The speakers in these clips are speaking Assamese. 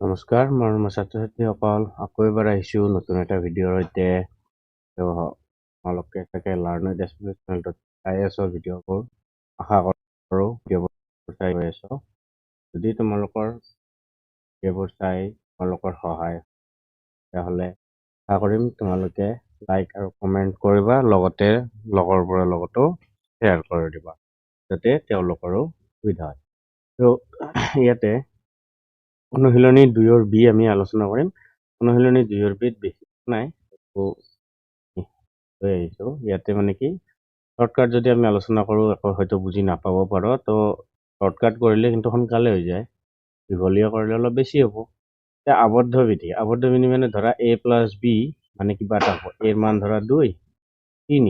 নমস্কাৰ, মোৰ ছাত্ৰ-ছাত্ৰীসকল আকৌ এবাৰ আহিছোঁ নতুন এটা ভিডিঅ'ৰ সৈতে। তোমালোকে চাগে লাৰ্ণ উইথ এছপিএছ চেনেলটোত চাই আছো ভিডিঅ'বোৰ। আশা কৰোঁ ভিডিঅ'বোৰ চাই গৈ আছো। যদি তোমালোকৰ ভিডিঅ'বোৰ চাই তোমালোকৰ সহায় তেতিয়াহ'লে আশা কৰিম তোমালোকে লাইক আৰু কমেণ্ট কৰিবা, লগতে লগৰবোৰৰ লগতো শ্বেয়াৰ কৰি দিবা যাতে তেওঁলোকৰো সুবিধা হয়। ত' ইয়াতে অনুশীলনী 2ৰ বি আমি আলোচনা কৰিম। অনুশীলনী 2ৰ বিত বেছি নাই, লৈ আহিছোঁ। ইয়াতে মানে কি শ্বৰ্টকাট যদি আমি আলোচনা কৰোঁ আকৌ হয়তো বুজি নাপাব পাৰোঁ, তো শ্বৰ্টকাট কৰিলে কিন্তু সোনকালে হৈ যায়, দীঘলীয়া কৰিলে অলপ বেছি হ'ব। এতিয়া আবদ্ধ বিধি মানে ধৰা a প্লাছ বি মানে কিবা এটা হ'ব। এৰ মান ধৰা 2, 3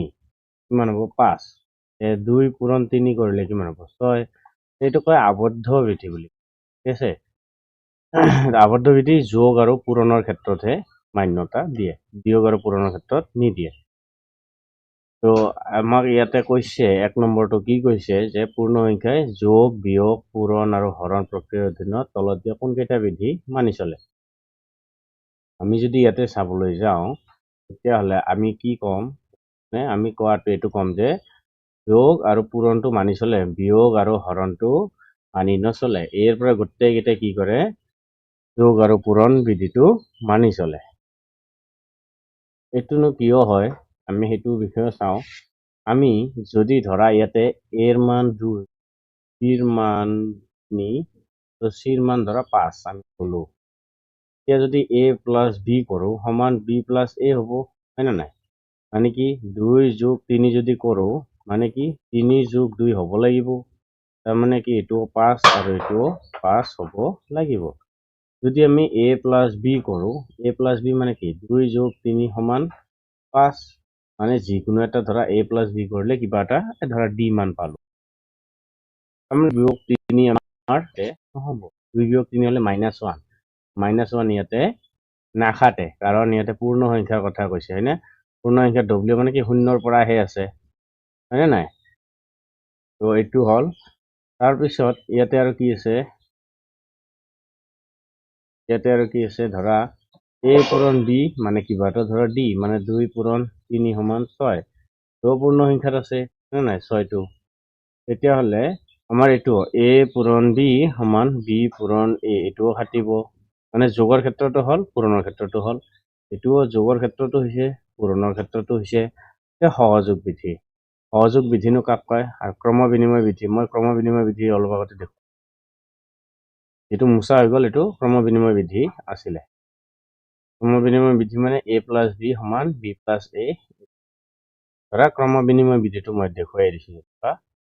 কিমান হ'ব 5, 2 পূৰণ 3 কৰিলে কিমান হ'ব 6, এইটো কয় আবদ্ধ বিধি বুলি। ঠিক আছে, আবদ্ধ বিধি যোগ আৰু পূৰণৰ ক্ষেত্ৰতহে মান্যতা দিয়ে, বিয়োগ আৰু পূৰণৰ ক্ষেত্ৰত নিদিয়ে। তো আমাক ইয়াতে কৈছে 1 নম্বৰটো কি কৈছে যে পূৰ্ণ সংখ্যাই যোগ, বিয়োগ, পূৰণ আৰু হৰণ প্ৰক্ৰিয়াৰ অধীনত তলত দিয়া কোনকেইটা বিধি মানি চলে। আমি যদি ইয়াতে চাবলৈ যাওঁ তেতিয়াহ'লে আমি কি ক'ম, আমি কোৱাটো এইটো ক'ম যে যোগ আৰু পূৰণটো মানি চলে, বিয়োগ আৰু হৰণটো মানি নচলে। এৰ পৰা গোটেইকেইটাই কি কৰে, যোগ আৰু পূৰণ বিধিটো মানি চলে। এইটোনো কিয় হয় আমি সেইটো বিষয়ে চাওঁ। আমি যদি ধৰা ইয়াতে এৰ মান 2, বিৰ মান 3, তো চিৰ মান ধৰা 5 আমি ক'লো। এতিয়া যদি a প্লাছ বি কৰোঁ সমান b প্লাছ a হ'ব, হয় না নাই? মানে কি 2 যোগ 3 যদি কৰোঁ মানে কি 3 যোগ 2 হ'ব লাগিব। তাৰমানে কি এইটো 5 আৰু এইটো 5 হ'ব লাগিব। যদি আমি a প্লাছ বি কৰোঁ, a প্লাছ বি মানে কি 2 যোগ 3 সমান 5, মানে যিকোনো এটা ধৰা a প্লাছ বি কৰিলে কিবা এটা ধৰা d মান পালোঁ। তাৰমানে বিয়োগ 3 আমাৰ নহ'ব, 2 বিয়োগ 3 হ'লে -1, -1 ইয়াতে নাখাতে, কাৰণ ইয়াতে পূৰ্ণ সংখ্যাৰ কথা কৈছে, হয়নে? পূৰ্ণ সংখ্যা w মানে কি শূন্যৰ পৰাহে আছে, হয়নে নাই? তো এইটো হ'ল। তাৰপিছত ইয়াতে আৰু কি আছে, ধৰা a পূৰণ b মানে কিবা এটা ধৰা d মানে 2 পূৰণ 3 সমান 6, তো পূৰ্ণ সংখ্যাত আছে, হয়নে নাই 6টো। তেতিয়াহ'লে আমাৰ এইটো a পূৰণ b সমান b পূৰণ a, এইটোও খাটিব। মানে যোগৰ ক্ষেত্ৰতো হ'ল, পূৰণৰ ক্ষেত্ৰতো হ'ল। এইটোও যোগৰ ক্ষেত্ৰতো হৈছে, পূৰণৰ ক্ষেত্ৰতো হৈছে। সহযোগ বিধি। সহযোগ বিধিনো কাক কয়? আৰু ক্ৰম বিনিময় বিধি। মই ক্ৰম বিনিময় বিধি অলপ আগতে দেখো, এইটো মোচা হৈ গ'ল, এইটো ক্ৰম বিনিময় বিধি আছিলে। ক্ৰম বিনিময় বিধি মানে a প্লাছ b সমান b প্লাছ a। ধৰা ক্ৰম বিনিময় বিধিটো মই দেখুৱাই দিছোঁ,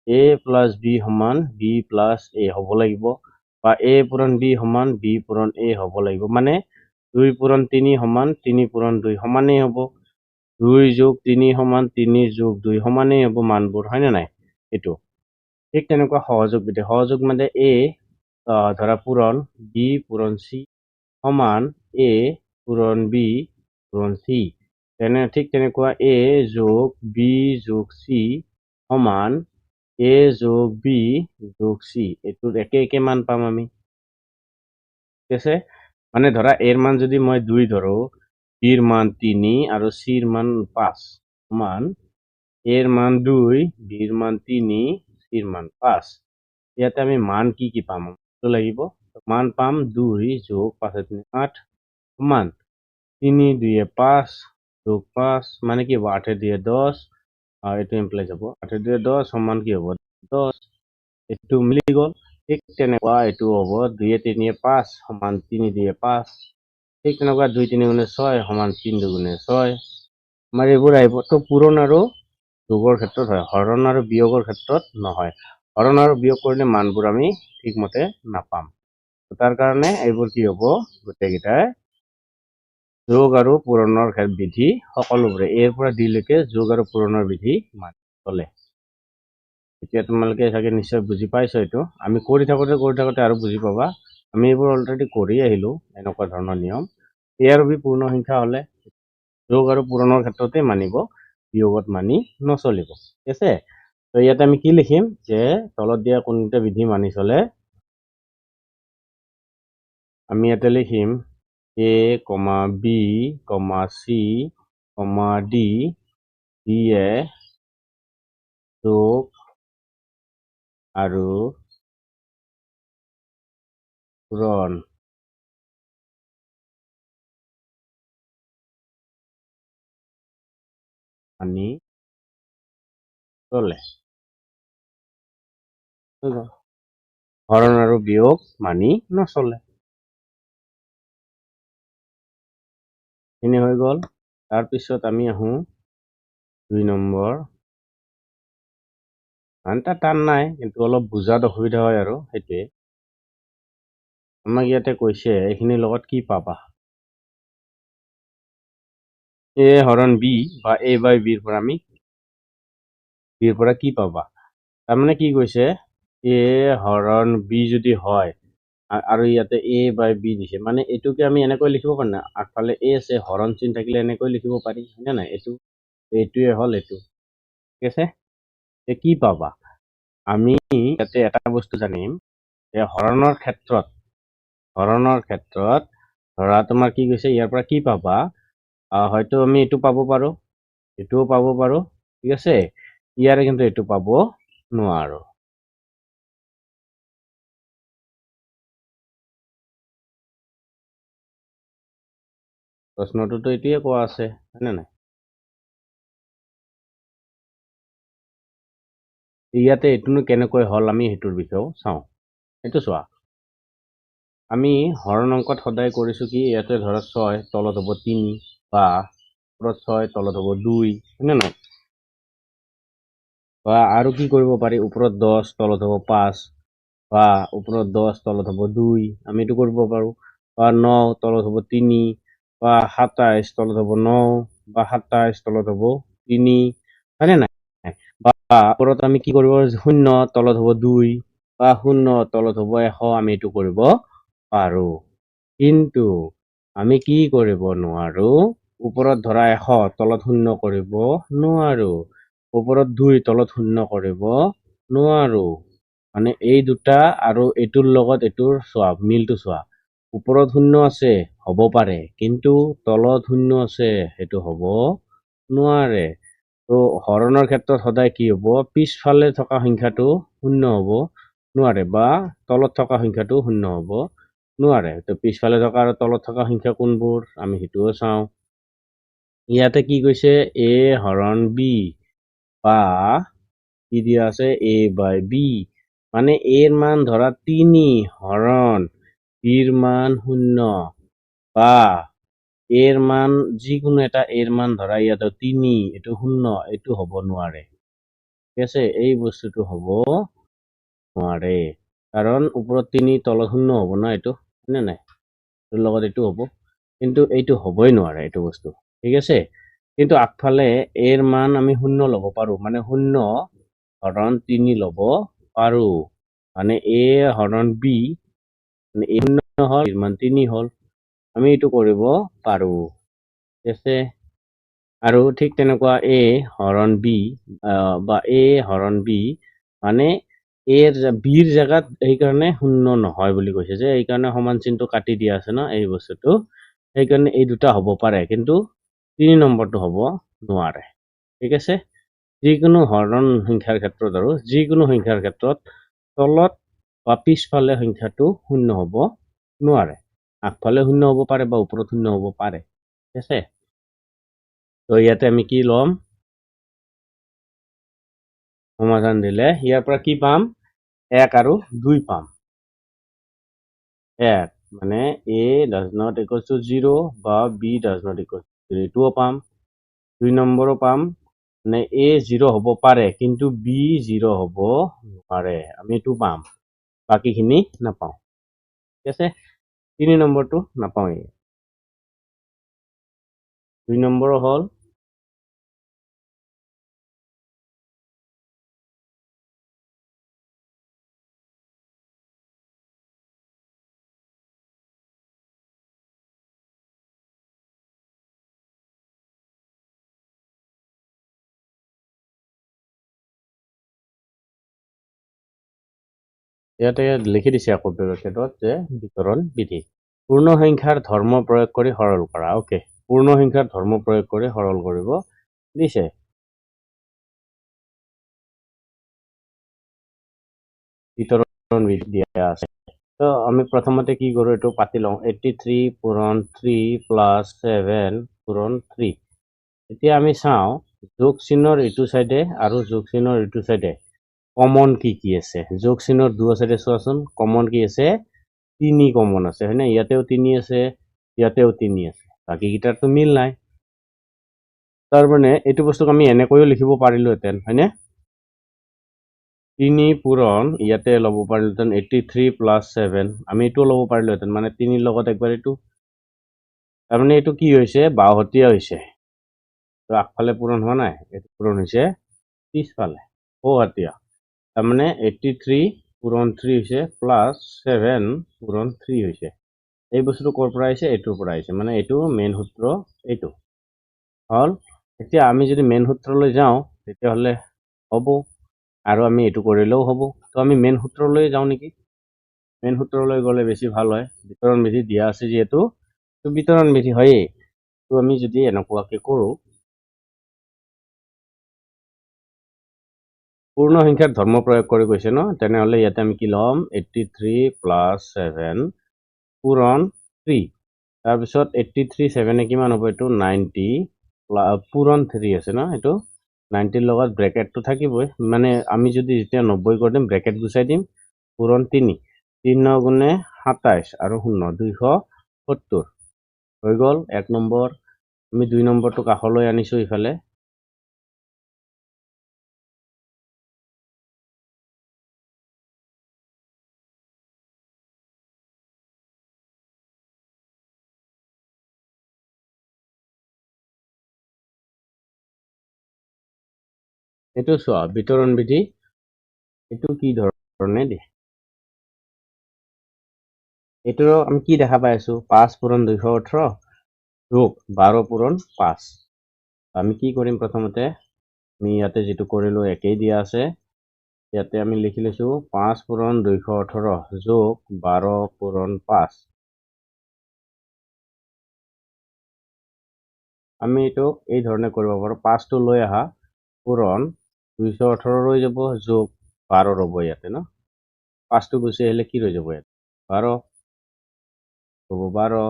a প্লাছ b সমান b প্লাছ a হ'ব লাগিব, বা a পূৰণ b সমান b পূৰণ a হ'ব লাগিব। মানে 2 পূৰণ 3 সমান 3 পূৰণ 2 সমানেই হ'ব। 2 যোগ 3 সমান 3 যোগ 2 সমানেই হ'ব মানবোৰ, হয়নে নাই? এইটো ঠিক তেনেকুৱা সহযোগ বিধি। সহযোগ মানে a ধৰা পূৰণ b পূৰণ c সমান a পূৰণ b পূৰণ c। ঠিক তেনেকুৱা a যোগ b যোগ c সমান a যোগ b যোগ c। এইটোৰ একে মান পাম আমি, ঠিক আছে? মানে ধৰা এৰ মান যদি মই 2 ধৰোঁ, bৰ মান 3 আৰু cৰ মান 5 সমান এৰ মান 2, bৰ মান 3, cৰ মান 5। ইয়াতে আমি মান কি পাম লাগিব? মান পাম 2 যোগ 5 3 8 সমান 3 2 5 যোগ 5 মানে কি হ'ব 8 2 10, এইটো ইমপ্লাইজ হ'ব 8 2 10 সমান কি হ'ব 10। এইটো মিলি গ'ল। ঠিক তেনেকুৱা এইটো হ'ব 2 3 5 সমান 3 2 5। ঠিক তেনেকুৱা 2 3 গুণে 6 সমান 3 2 গুণে 6। আমাৰ এইবোৰ আহিব। তো পূৰণ আৰু যোগৰ ক্ষেত্ৰত হয়, হৰণ আৰু বিয়োগৰ ক্ষেত্ৰত নহয়। হৰণ আৰু বিয়োগ কৰিলে মানবোৰ আমি ঠিকমতে নাপাম। তাৰ কাৰণে এইবোৰ কি হ'ব, গোটেইকেইটাই যোগ আৰু পূৰণৰ বিধি সকলোবোৰে এৰ পৰা d লৈকে যোগ আৰু পূৰণৰ বিধি মানি চলে। এতিয়া তোমালোকে চাগে নিশ্চয় বুজি পাইছো। এইটো আমি কৰি থাকোঁতে আৰু বুজি পাবা। আমি এইবোৰ অলৰেডি কৰি আহিলোঁ, এনেকুৱা ধৰণৰ নিয়ম। a আৰু b পূৰ্ণ সংখ্যা হ'লে যোগ আৰু পূৰণৰ ক্ষেত্ৰতে মানিব, বিয়োগত মানি নচলিব, ঠিক আছে? তো ইয়াতে আমি কি লিখিম যে তলত দিয়া কোনকেইটা বিধি মানি চলে, আমি ইয়াতে লিখিম a, b, c, d দিয়ে যোগ আৰু পূৰণ মানি চলে। হৰণ আৰু বিয়োগ মানি নচলে। এইখিনি হৈ গ'ল। তাৰপিছত আমি আহোঁ 2 নম্বৰ। এটা টান নাই, কিন্তু অলপ বুজাত অসুবিধা হয় আৰু সেইটোৱে। আমাক ইয়াতে কৈছে এইখিনিৰ লগত কি পাবা? a হৰণ b বা a বাই b পৰা আমি b পৰা কি পাবা? তাৰমানে কি কৈছে a হৰণ b যদি হয় আৰু ইয়াতে a বাই b দিছে, মানে এইটোকে আমি এনেকৈ লিখিব পাৰি না, আগফালে a আছে, হৰণ চিন থাকিলে এনেকৈ লিখিব পাৰি, হয়নে নাই? এইটোৱে হ'ল এইটো, ঠিক আছে? কি পাবা? আমি ইয়াতে এটা বস্তু জানিম যে হৰণৰ ক্ষেত্ৰত ধৰা তোমাৰ কি কৈছে, ইয়াৰ পৰা কি পাবা? হয়তো আমি এইটো পাব পাৰো, এইটোও পাব পাৰো, ঠিক আছে? ইয়াৰে কিন্তু এইটো পাব নোৱাৰো। প্ৰশ্নটোতো এইটোৱে কোৱা আছে, হয়নে নাই? ইয়াতে এইটোনো কেনেকৈ হ'ল আমি সেইটোৰ বিষয়েও চাওঁ। এইটো চোৱা, আমি হৰণ অংকত সদায় কৰিছো কি, ইয়াতে ধৰা 6 তলত হ'ব 3 বা ওপৰত 6 তলত হ'ব 2, হয়নে নাই? বা আৰু কি কৰিব পাৰি, ওপৰত 10 তলত হ'ব 5 বা ওপৰত 10 তলত হ'ব 2, আমি এইটো কৰিব পাৰো। বা 9 তলত হ'ব 3 বা 27 তলত হ'ব 9 বা 27 তলত হ'ব 3, হয়নে নাই? বা ওপৰত আমি কি কৰিব পাৰো, 0 তলত হ'ব 2 বা 0 তলত হ'ব 100, আমি এইটো কৰিব পাৰো। কিন্তু আমি কি কৰিব নোৱাৰো, ওপৰত ধৰা 100 তলত 0 কৰিব নোৱাৰো, ওপৰত 2 তলত 0 কৰিব নোৱাৰো। মানে এই দুটা আৰু এইটোৰ লগত এইটোৰ চোৱা, মিলটো চোৱা, ওপৰত 0 আছে হ'ব পাৰে, কিন্তু তলত 0 আছে সেইটো হ'ব নোৱাৰে। তো হৰণৰ ক্ষেত্ৰত সদায় কি হ'ব, পিছফালে থকা সংখ্যাটো 0 হ'ব নোৱাৰে বা তলত থকা সংখ্যাটো 0 হ'ব নোৱাৰে। তো পিছফালে থকা আৰু তলত থকা সংখ্যা কোনবোৰ, আমি সেইটোও চাওঁ। ইয়াতে কি কৈছে, a হৰণ b বা কি দিয়া আছে, a বাই b, মানে এৰ মান ধৰা 3 হৰণ bৰ মান 0 বা এৰ মান যিকোনো এটা এৰ মান ধৰা ইয়াতে 3, এইটো 0, এইটো হ'ব নোৱাৰে, ঠিক আছে? এই বস্তুটো হ'ব নোৱাৰে, কাৰণ ওপৰত 3 তলত 0 হ'ব না, এইটো হয়নে নাই? তোৰ লগত এইটো হ'ব, কিন্তু এইটো হ'বই নোৱাৰে এইটো বস্তু, ঠিক আছে? কিন্তু আগফালে এৰ মান আমি 0 ল'ব পাৰো, মানে 0 হৰণ 3 ল'ব পাৰো, মানে a হৰণ b, মানে a 0 হ'ল, এৰ মান 3 হ'ল, আমি এইটো কৰিব পাৰো, ঠিক আছে? আৰু ঠিক তেনেকুৱা a হৰণ b বা a হৰণ b, মানে বিৰ জেগাত সেইকাৰণে 0 নহয় বুলি কৈছে, যে এইকাৰণে সমান চিনটো কাটি দিয়া আছে ন এই বস্তুটো, সেইকাৰণে এই দুটা হ'ব পাৰে, কিন্তু 3 নম্বৰটো হ'ব নোৱাৰে, ঠিক আছে? যিকোনো হৰণ সংখ্যাৰ ক্ষেত্ৰত আৰু যিকোনো সংখ্যাৰ ক্ষেত্ৰত তলত বা পিছফালে সংখ্যাটো 0 হ'ব নোৱাৰে, আগফালে 0 হ'ব পাৰে বা ওপৰত 0 হ'ব পাৰে, ঠিক আছে? তো ইয়াতে আমি কি ল'ম, সমাধান দিলে ইয়াৰ পৰা কি পাম, 1 আৰু 2 পাম। 1 মানে a does not equals to 0 বা b does not equals to 0, এইটোও পাম। 2 নম্বৰো পাম, মানে a 0 হ'ব পাৰে কিন্তু b 0 হ'ব নোৱাৰে, আমি এইটো পাম, বাকীখিনি নাপাওঁ, ঠিক আছে? 3 নম্বৰটো নাপাওঁই। 2 নম্বৰো হ'ল ইয়াতে লিখি দিছে আকৌ ব্যৱচ্ছেদত যে বিতৰণ বিধি। পূৰ্ণ সংখ্যাৰ ধৰ্ম প্ৰয়োগ কৰি সৰল কৰা। ওকে, পূৰ্ণ সংখ্যাৰ ধৰ্ম প্ৰয়োগ কৰি সৰল কৰিব দিছে। বিতৰণ বিধি দিয়া আছে। তো আমি প্ৰথমতে কি কৰোঁ, এইটো পাতি লওঁ। 83 পূৰণ 3 প্লাছ 7 পূৰণ 3। এতিয়া আমি চাওঁ যোগ চিহ্নৰ এইটো চাইডে আৰু যোগ চিহ্নৰ এইটো চাইডে কমন কি আছে। যোগ চিহ্নৰ দুয়ো চাইডে চোৱাচোন, কমন কি আছে? 3 কমন আছে, হয়নে? ইয়াতেও 3 আছে, ইয়াতেও 3 আছে, বাকীকেইটাৰতো মিল নাই। তাৰমানে এইটো বস্তুক আমি এনেকৈও লিখিব পাৰিলোহেঁতেন, হয়নে? 3 পূৰণ ইয়াতে ল'ব পাৰিলোহেঁতেন 83 প্লাছ 7, আমি এইটোও ল'ব পাৰিলোহেঁতেন, মানে 3 লগত একবাৰ এইটো। তাৰমানে এইটো কি হৈছে? বাওহতীয়া হৈছে। তো আগফালে পূৰণ হোৱা নাই, এইটো পূৰণ হৈছে পিছফালে, সোঁহতীয়া। তাৰমানে 83 পূৰণ 3 হৈছে প্লাছ 7 পূৰণ 3 হৈছে। এই বস্তুটো ক'ৰ পৰা আহিছে? এইটোৰ পৰা আহিছে, মানে এইটো মেইন সূত্ৰ এইটো হ'ল। এতিয়া আমি যদি মেইন সূত্ৰলৈ যাওঁ তেতিয়াহ'লে হ'ব, আৰু আমি এইটো কৰিলেও হ'ব। তো আমি মেইন সূত্ৰলৈ যাওঁ নেকি? মেইন সূত্ৰলৈ গ'লে বেছি ভাল হয়। বিতৰণ বিধি দিয়া আছে যিহেতু, তো বিতৰণ বিধি হয়েই। তো আমি যদি এনেকুৱাকে কৰোঁ, পূৰ্ণ সংখ্যাৰ ধৰ্ম প্ৰয়োগ কৰি কৈছে ন, তেনেহ'লে ইয়াতে আমি কি ল'ম? 83 প্লাছ 7 পূৰণ 3। তাৰপিছত 83 7 কিমান হ'ব? এইটো 90 পূৰণ 3 আছে ন, এইটো 90ৰ লগত ব্ৰেকেটটো থাকিবই। মানে আমি যদি যেতিয়া 90 কৰি দিম, ব্ৰেকেট গুচাই দিম, পূৰণ 3 3 গুণে 27 আৰু 0 270 হৈ গ'ল 1 নম্বৰ। আমি 2 নম্বৰটো কাষলৈ আনিছোঁ ইফালে। এইটো চোৱা, বিতৰণ বিধি এইটো কি ধৰণে দিয়ে। এইটো আমি কি দেখা পাই আছো? 5 পূৰণ 218 যোগ 12 পূৰণ 5। আমি কি কৰিম? প্ৰথমতে আমি ইয়াতে যিটো কৰিলো একেই দিয়া আছে, ইয়াতে আমি লিখি লৈছো 5 পূৰণ 218 যোগ 12 পূৰণ 5। আমি এইটো এই ধৰণে কৰিব পাৰো। 5টো লৈ আহা, পূৰণ 218 ৰৈ যাব, যোগ 12 ৰ'ব ইয়াতে ন। 5টো গুচি আহিলে কি ৰৈ যাব? ইয়াতে 12 হ'ব, 12।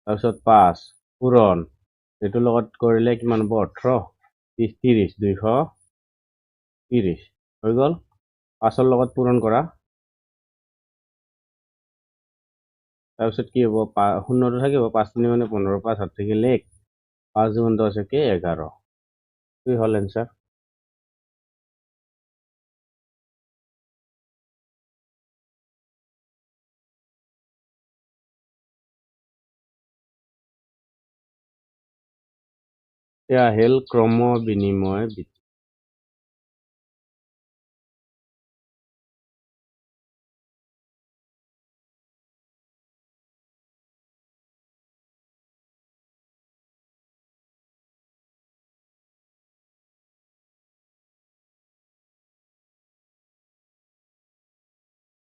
তাৰপিছত 5 পূৰণ এইটোৰ লগত কৰিলে কিমান হ'ব? 18 30 230 হৈ গ'ল। 5ৰ লগত পূৰণ কৰা, তাৰপিছত কি হ'ব? 0টো থাকিব, 5 3 মানে 15, 5 হাত থাকিলে 1, 5 2 10 একে 11। কি হ'ল এনচাৰ? এয়া আহিল ক্ৰম বিনিময় বিধি।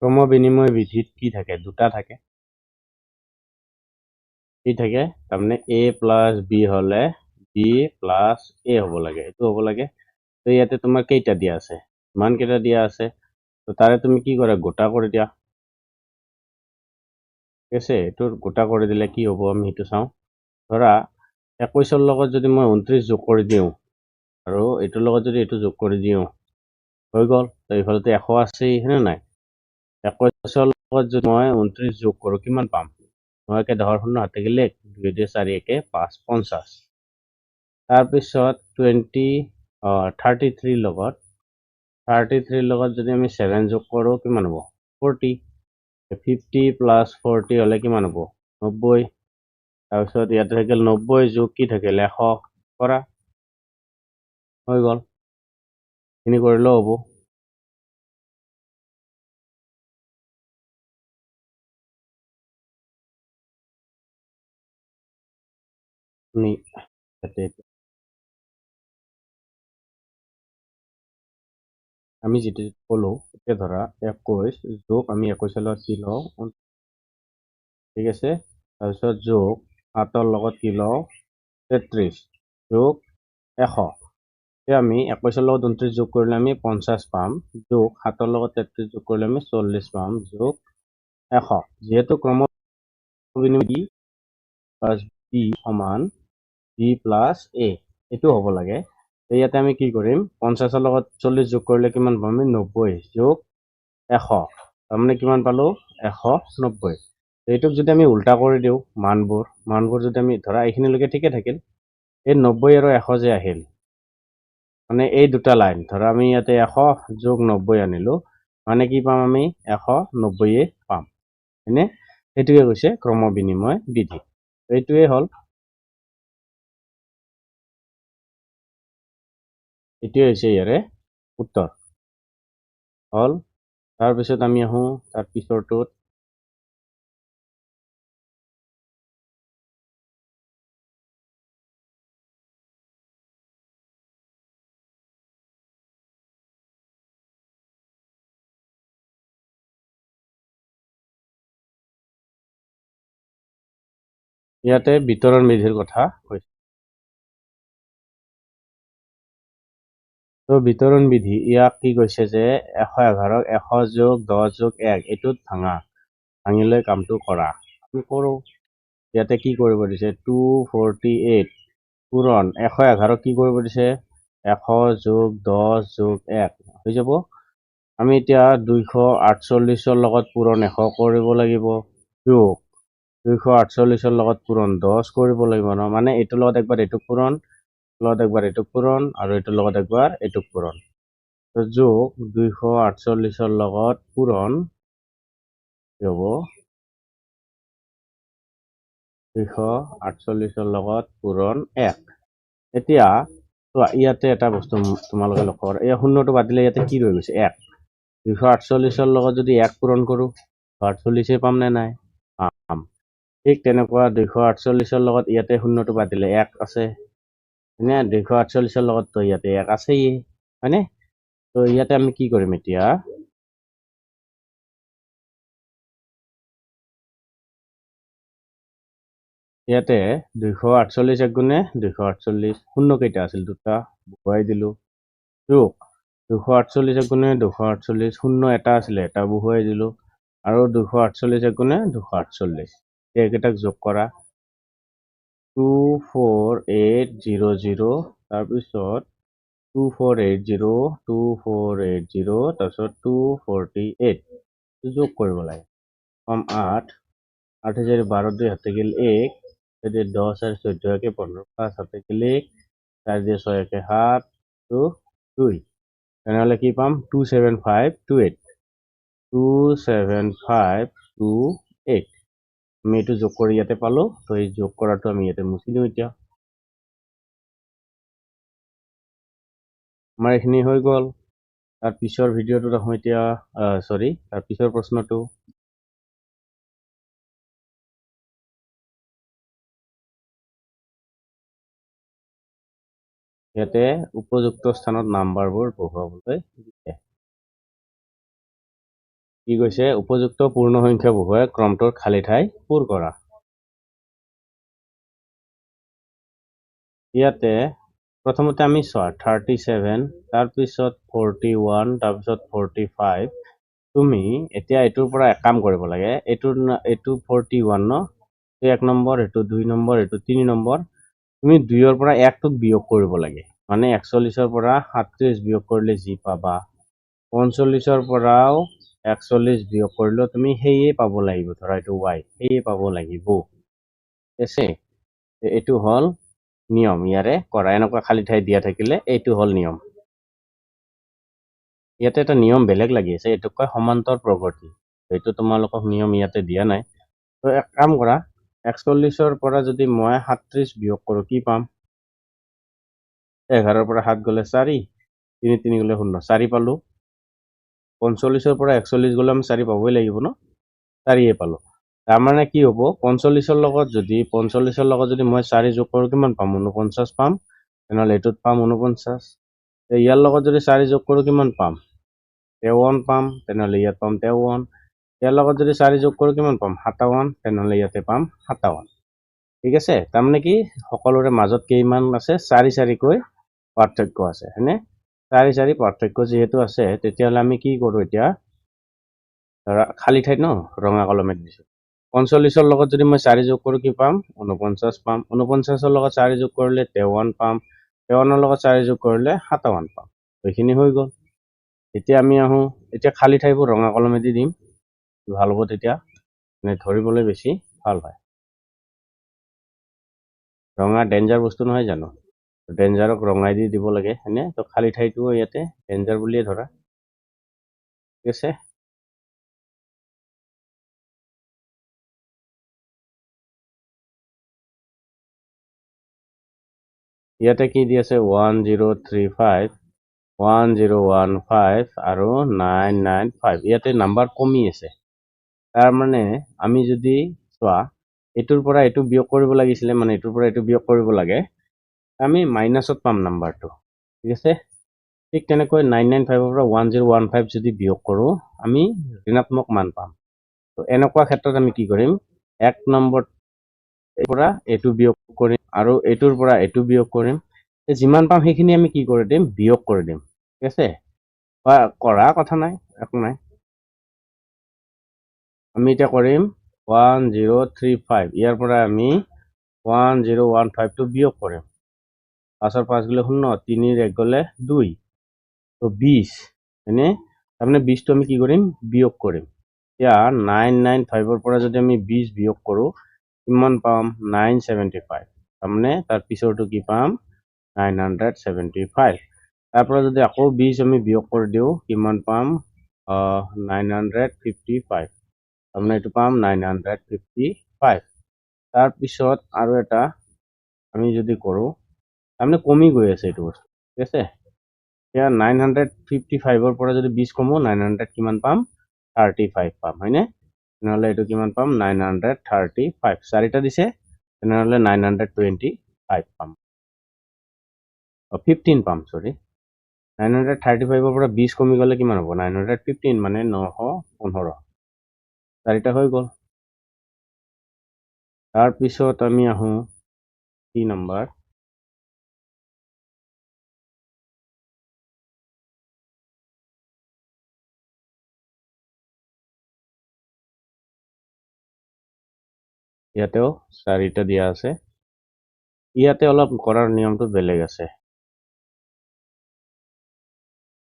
ক্ৰম বিনিময় বিধিত কি থাকে? দুটা থাকে। কি থাকে? তাৰমানে a প্লাছ b হ'লে b প্লাছ a হ'ব লাগে, এইটো হ'ব লাগে। তো ইয়াতে তোমাৰ কেইটা দিয়া আছে? ইমান কেইটা দিয়া আছে, তো তাৰে তুমি কি কৰা? গোটা কৰি দিয়া। ঠিক আছে, এইটো গোটা কৰি দিলে কি হ'ব আমি সেইটো চাওঁ। ধৰা 21ৰ লগত যদি মই 29 যোগ কৰি দিওঁ, আৰু এইটোৰ লগত যদি এইটো যোগ কৰি দিওঁ, হৈ গ'ল। তো এইফালেতো 100 আছেই, হয়নে নাই? 21ৰ লগত যদি মই 29 যোগ কৰোঁ, কিমান পাম? 9 একে 10, 0 হাত থাকিলে 2 2 4 একে 5 50। তাৰপিছত 33 লগত যদি আমি 7 যোগ কৰোঁ, কিমান হ'ব? 40। 50 প্লাছ 40 হ'লে কিমান হ'ব? 90। তাৰপিছত ইয়াতে থাকিল 90 যোগ কি থাকিল? 100 কৰা, হৈ গ'ল। এইখিনি কৰিলেও হ'ব। আমি যিটো ক'লো, এতিয়া ধৰা 21 যোগ আমি 21 লগত কি লওঁ? ঠিক আছে, তাৰপিছত যোগ 7ৰ লগত কি লওঁ 33 যোগ 100 এতিয়া আমি 21ৰ লগত 29 যোগ কৰিলে আমি 50 পাম যোগ 7ৰ লগত 33 যোগ কৰিলে আমি 40 পাম যোগ 100 যিহেতু ক্ৰম বিনিময় প্লাছ বি সমান বি প্লাছ এ এইটো হ'ব লাগে ইয়াতে আমি কি কৰিম 50ৰ লগত 40 যোগ কৰিলে কিমান পাম আমি 90 যোগ 100 তাৰমানে কিমান পালো 190 এইটোক যদি আমি উল্টা কৰি দিওঁ মানবোৰ যদি আমি ধৰা এইখিনিলৈকে ঠিকে থাকিল এই 90 আৰু 100 যে আহিল মানে এই দুটা লাইন ধৰা আমি ইয়াতে 100 যোগ 90 আনিলো মানে কি পাম আমি 190 পাম হয়নে এইটোৱে কৈছে ক্ৰম বিনিময় বিধি এইটোৱে হ'ল এইটোৱে হৈছে ইয়াৰে উত্তৰ হ'ল তাৰপিছত আমি আহোঁ তাৰ পিছৰটোত ইয়াতে বিতৰণ বিধিৰ কথা কৈছে তো বিতৰণ বিধি ইয়াক কি কৈছে যে 111ক 100 যোগ 10 যোগ 1 এইটোত ভাঙিলৈ কামটো কৰা আমি কৰোঁ ইয়াতে কি কৰিব দিছে 248 পূৰণ 111ক কি কৰিব দিছে 100 যোগ 10 যোগ 1 হৈ যাব আমি এতিয়া 248ৰ লগত পূৰণ 100 কৰিব লাগিব যোগ 248ৰ লগত পূৰণ 10 কৰিব লাগিব ন মানে এইটোৰ লগত একবাৰ এইটোক পূৰণ লগত একবাৰ এইটোক পূৰণ আৰু এইটোৰ লগত একবাৰ এইটোক পূৰণ যোগ 248ৰ লগত পূৰণ কি হ'ব 248ৰ লগত পূৰণ 1 এতিয়া ইয়াতে এটা বস্তু তোমালোকে লক্ষ্য কৰা এই শূন্যটো বাদ দিলে ইয়াতে কি ৰৈ গৈছে 1 248ৰ লগত যদি 1 পূৰণ কৰোঁ 48 পাম নে নাই পাম ঠিক তেনেকুৱা 248ৰ লগত ইয়াতে শূন্যটো বাদ দিলে 1 আছে হয়নে 248ৰ লগত তো ইয়াতে 1 আছেই হয়নে তো ইয়াতে আমি কি কৰিম এতিয়া ইয়াতে 248 এক গুণে 248 শূন্য কেইটা আছিল দুটা বহুৱাই দিলো যোগ 248 এক গুণে 248 শূন্য এটা আছিলে এটা বহুৱাই দিলো আৰু 248 এক গুণে 248 এইকেইটাক যোগ কৰা 24800 তাৰপিছত 2480 তাৰপিছত 248 যোগ কৰিব লাগে কম 8 8 হাজার 12 2 হাতে গেল 1 10 আর 14 একে 15 5 হাতে গেল 1 4 দিয়ে 6 একে 7 তো 2 তাহলে কি পাম 27528 27528 আমি এইটো যোগ কৰি ইয়াতে পালো তো এই যোগ কৰাটো আমি ইয়াতে মুছি দিওঁ এতিয়া আমাৰ এইখিনি হৈ গ'ল তাৰ পিছৰ ভিডিঅ'টোত আহোঁ এতিয়া সৰি তাৰ পিছৰ প্ৰশ্নটো ইয়াতে উপযুক্ত স্থানত নাম্বাৰবোৰ বহুৱাবলৈ দিছে কি কৈছে উপযুক্ত পূৰ্ণ সংখ্যা বহুৱাই ক্ৰমটোৰ খালী ঠাই পূৰ কৰা ইয়াতে প্ৰথমতে আমি চোৱা 37 তাৰপিছত 41 তাৰপিছত 45 তুমি এতিয়া এইটোৰ পৰা এক কাম কৰিব লাগে এইটো 41 ন এক নম্বৰ এইটো 2 নম্বৰ এইটো 3 নম্বৰ তুমি 2ৰ পৰা 1টোক বিয়োগ কৰিব লাগে মানে 41ৰ পৰা 37 বিয়োগ কৰিলে যি পাবা 45ৰ পৰাও 41 বিয়োগ কৰিলেও তুমি সেয়ে পাব লাগিব ধৰা এইটো y সেয়ে পাব লাগিব আছে এইটো হল নিয়ম ইয়াৰে কৰা এনেকুৱা খালী ঠাই দিয়া থাকিলে এইটো হল নিয়ম ইয়াতে এটা নিয়ম বেলেগ লাগি আছে এইটোক কয় সমান্তৰ প্ৰগতি এইটো তোমালোকক নিয়ম ইয়াতে দিয়া নাই তো এক কাম কৰা 41ৰ পৰা যদি মই 37 বিয়োগ কৰোঁ কি পাম 11ৰ পৰা 7 গ'লে 4 3 3 গ'লে 0 4 পালো 45ৰ পৰা 41 গ'লে আমি 4 পাবই লাগিব ন 4 পালো তাৰমানে কি হ'ব 45ৰ লগত যদি মই 4 যোগ কৰোঁ কিমান পাম 49 পাম তেনেহ'লে এইটোত পাম 49 ইয়াৰ লগত যদি 4 যোগ কৰোঁ কিমান পাম 53 পাম তেনেহ'লে ইয়াত পাম 53 ইয়াৰ লগত যদি 4 যোগ কৰোঁ কিমান পাম 57 তেনেহ'লে ইয়াতে পাম 57 ঠিক আছে তাৰমানে কি সকলোৰে মাজত কিমান আছে 4 4কৈ পাৰ্থক্য আছে হয়নে 4 4 পাৰ্থক্য যেহেতু আছে তেতিয়াহ'লে আমি কি কৰোঁ এতিয়া ধৰা খালী ঠাইত ন ৰঙা কলমে দিছোঁ 45ৰ লগত যদি মই 4 যোগ কৰোঁ কি পাম 49 পাম 49ৰ লগত 4 যোগ কৰিলে 53 পাম 53ৰ লগত 4 যোগ কৰিলে 57 পাম এইখিনি হৈ গ'ল এতিয়া আমি আহোঁ এতিয়া খালী ঠাইবোৰ ৰঙা কলমেদি দিম ভাল হ'ব তেতিয়া মানে ধৰিবলৈ বেছি ভাল হয় ৰঙা ডেঞ্জাৰ বস্তু নহয় জানো ডেঞ্জাৰক ৰঙাই দি দিব লাগে হয়নে তো খালী ঠাইটো ইয়াতে ডেঞ্জাৰ বুলিয়ে ধৰা ঠিক আছে ইয়াতে কি দি আছে 1035 1015 আৰু 995 ইয়াতে নাম্বাৰ কমি আছে তাৰ মানে আমি যদি চোৱা এইটোৰ পৰা এইটো বিয়োগ কৰিব লাগিছিলে মানে এইটোৰ পৰা এইটো বিয়োগ কৰিব লাগে আমি মাইনাছত পাম নাম্বাৰটো ঠিক আছে ঠিক তেনেকৈ 995 ৰ পৰা 1015 যদি বিয়োগ কৰোঁ আমি ঋণাত্মক মান পাম তো এনেকুৱা ক্ষেত্ৰত আমি কি কৰিম এক নম্বৰ পৰা এইটো বিয়োগ কৰিম আৰু এইটোৰ পৰা এইটো বিয়োগ কৰিম যিমান পাম সেইখিনি আমি কি কৰি দিম বিয়োগ কৰি দিম ঠিক আছে বা কৰা কথা নাই একো নাই আমি এতিয়া কৰিম 1035 ইয়াৰ পৰা আমি 1015 টো বিয়োগ কৰিম 5 ৰ 5 গ'লে 0 3 ৰ 1 গ'লে 2 তো 20 হয়নে তাৰমানে 20 টো আমি কি কৰিম বিয়োগ কৰিম এতিয়া 995 ৰ পৰা যদি আমি 20 বিয়োগ কৰোঁ কিমান পাম 975 তাৰমানে তাৰ পিছৰটো কি পাম 975 তাৰ পৰা যদি আকৌ 20 আমি বিয়োগ কৰি দিওঁ কিমান পাম 955 তাৰমানে এইটো পাম 955 তাৰ পিছত আৰু এটা আমি যদি কৰোঁ তাৰমানে কমি গৈ আছে এইটো বস্তু ঠিক আছে এতিয়া 955 ৰ পৰা যদি 20 কমো 900 কিমান পাম 35 পাম হয়নে তেনেহ'লে এইটো কিমান পাম 935 চাৰিটা দিছে তেনেহ'লে 925 পাম 15 পাম সৰি 935 ৰ পৰা 20 কমি গ'লে কিমান হ'ব 915 মানে 915 চাৰিটা হৈ গ'ল তাৰপিছত আমি আহোঁ 3 নম্বৰ ইয়াতেও 4টা দিয়া আছে ইয়াতে অলপ কৰাৰ নিয়মটো বেলেগ আছে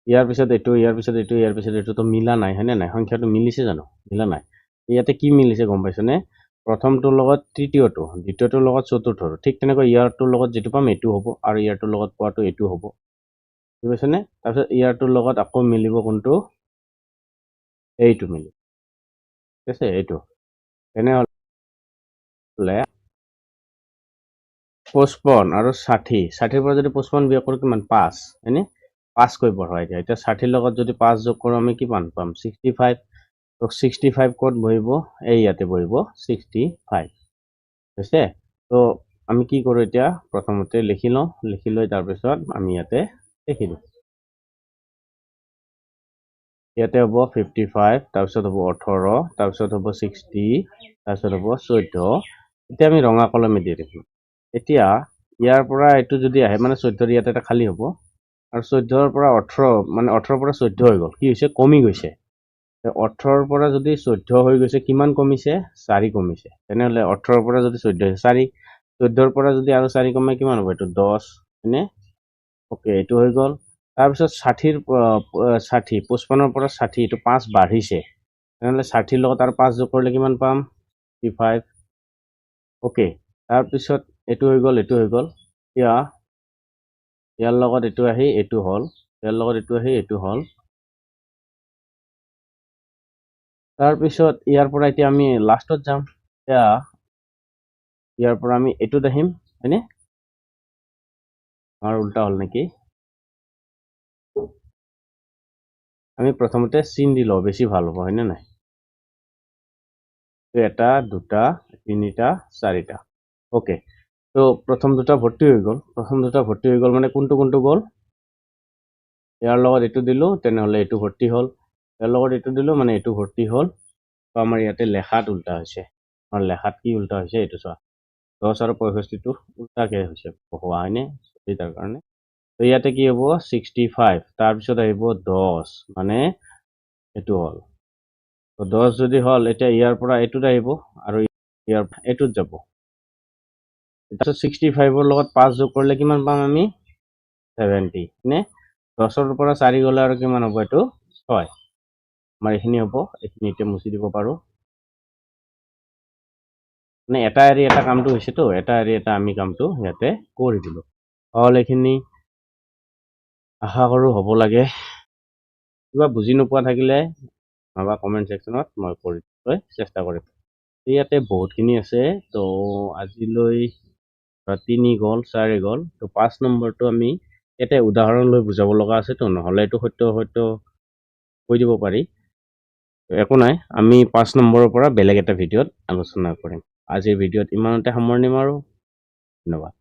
ইয়াৰ পিছত এইটো ইয়াৰ পিছত এইটো ইয়াৰ পিছত এইটোতো মিলা নাই হয়নে নাই সংখ্যাটো মিলিছে জানো মিলা নাই ইয়াতে কি মিলিছে গম পাইছনে প্ৰথমটোৰ লগত তৃতীয়টো দ্বিতীয়টোৰ লগত চতুৰ্থটো ঠিক তেনেকৈ ইয়াৰটোৰ লগত যেটো পাম এইটো হ'ব আৰু ইয়াৰটোৰ লগত পোৱাটো এইটো হ'ব বুজি পাইছনে তাৰপিছত ইয়াৰটোৰ লগত আকৌ মিলিব কোনটো এইটো মিলিব ঠিক আছে এইটো তেনেহ'লে 55 আৰু 60 60ৰ পৰা যদি 55 বিয়োগ কৰোঁ কিমান 5 হয়নে 5 কৈ বঢ়াই দিয়া এতিয়া 60ৰ লগত যদি 5 যোগ কৰোঁ আমি কিমান পাম 65 তো 65 ক'ত বহিব এই ইয়াতে বহিব 65 হৈছে তো আমি কি কৰোঁ এতিয়া প্ৰথমতে লিখি লওঁ লিখি লৈ তাৰপিছত আমি ইয়াতে লিখি দিওঁ ইয়াতে হ'ব 55 তাৰপিছত হ'ব 18 তাৰপিছত হ'ব 60 তাৰপিছত হ'ব 14 এতিয়া আমি ৰঙা কলমে দি ৰাখিম এতিয়া ইয়াৰ পৰা এইটো যদি আহে মানে 14 ইয়াতে এটা খালী হ'ব আৰু 14ৰ পৰা 18 মানে 18ৰ পৰা 14 হৈ গ'ল কি হৈছে কমি গৈছে 18ৰ পৰা যদি 14 হৈ গৈছে কিমান কমিছে 4 কমিছে তেনেহ'লে 18ৰ পৰা যদি 14 হৈছে 4 14ৰ পৰা যদি আৰু 4 কমে কিমান হ'ব এইটো 10 হয়নে ওকে এইটো হৈ গ'ল তাৰপিছত 60ৰ 60 55ৰ পৰা 60 এইটো 5 বাঢ়িছে তেনেহ'লে 60ৰ লগত আৰু 5 যোগ কৰিলে কিমান পাম 55 ওকে তাৰপিছত এইটো হৈ গ'ল এতিয়া ইয়াৰ লগত এইটো আহি এইটো হ'ল ইয়াৰ লগত এইটো আহি এইটো হ'ল তাৰপিছত ইয়াৰ পৰা এতিয়া আমি লাষ্টত যাম এতিয়া ইয়াৰ পৰা আমি এইটোত আহিম হয়নে আমাৰ উল্টা হ'ল নেকি আমি প্ৰথমতে চিন দি লওঁ বেছি ভাল হ'ব হয়নে নাই এটা দুটা তিনিটা চাৰিটা ওকে তো প্ৰথম দুটা ভৰ্তি হৈ গ'ল মানে কোনটো গ'ল ইয়াৰ লগত এইটো দিলোঁ তেনেহ'লে এইটো ভৰ্তি হ'ল ইয়াৰ লগত এইটো দিলোঁ মানে এইটো ভৰ্তি হ'ল তো আমাৰ ইয়াতে লেখাত উল্টা হৈছে। আমাৰ লেখাত কি উল্টা হৈছে এইটো চোৱা। 10 আৰু 65টো উল্টাকে হৈছে পঢ়োৱা হয়নে তাৰ কাৰণে। তো ইয়াতে কি হ'ব 65 তাৰপিছত আহিব 10 মানে এইটো হ'ল। তো 10 যদি হ'ল এতিয়া ইয়াৰ পৰা এইটোত আহিব আৰু ইয়াৰ এইটোত যাব। তাৰপিছত 65ৰ লগত 5 যোগ কৰিলে কিমান পাম আমি 70 নে 10ৰ পৰা 4 গ'লে আৰু কিমান হ'ব এইটো 6 আমাৰ এইখিনি হ'ব। এইখিনি এতিয়া মুছি দিব পাৰোঁ। মানে এটা এৰি এটা কামটো হৈছেতো এটা এৰি এটা আমি কামটো ইয়াতে কৰি দিলোঁ। হ'ল এইখিনি আশা কৰোঁ হ'ব লাগে। কিবা বুজি নোপোৱা থাকিলে নাইবা কমেণ্ট ছেকশ্যনত মই কৰি দিবলৈ চেষ্টা কৰিম। ইয়াতে বহুতখিনি আছে। তো আজিলৈ 3 গ'ল 4 গ'ল। তো 5 নম্বৰটো আমি ইয়াতে উদাহৰণ লৈ বুজাব লগা আছেতো নহ'লে এইটো সত্য কৈ দিব পাৰি। একো নাই আমি 5 নম্বৰৰ পৰা বেলেগ এটা ভিডিঅ'ত আলোচনা কৰিম। আজিৰ ভিডিঅ'ত ইমানতে সামৰণি মাৰোঁ। ধন্যবাদ।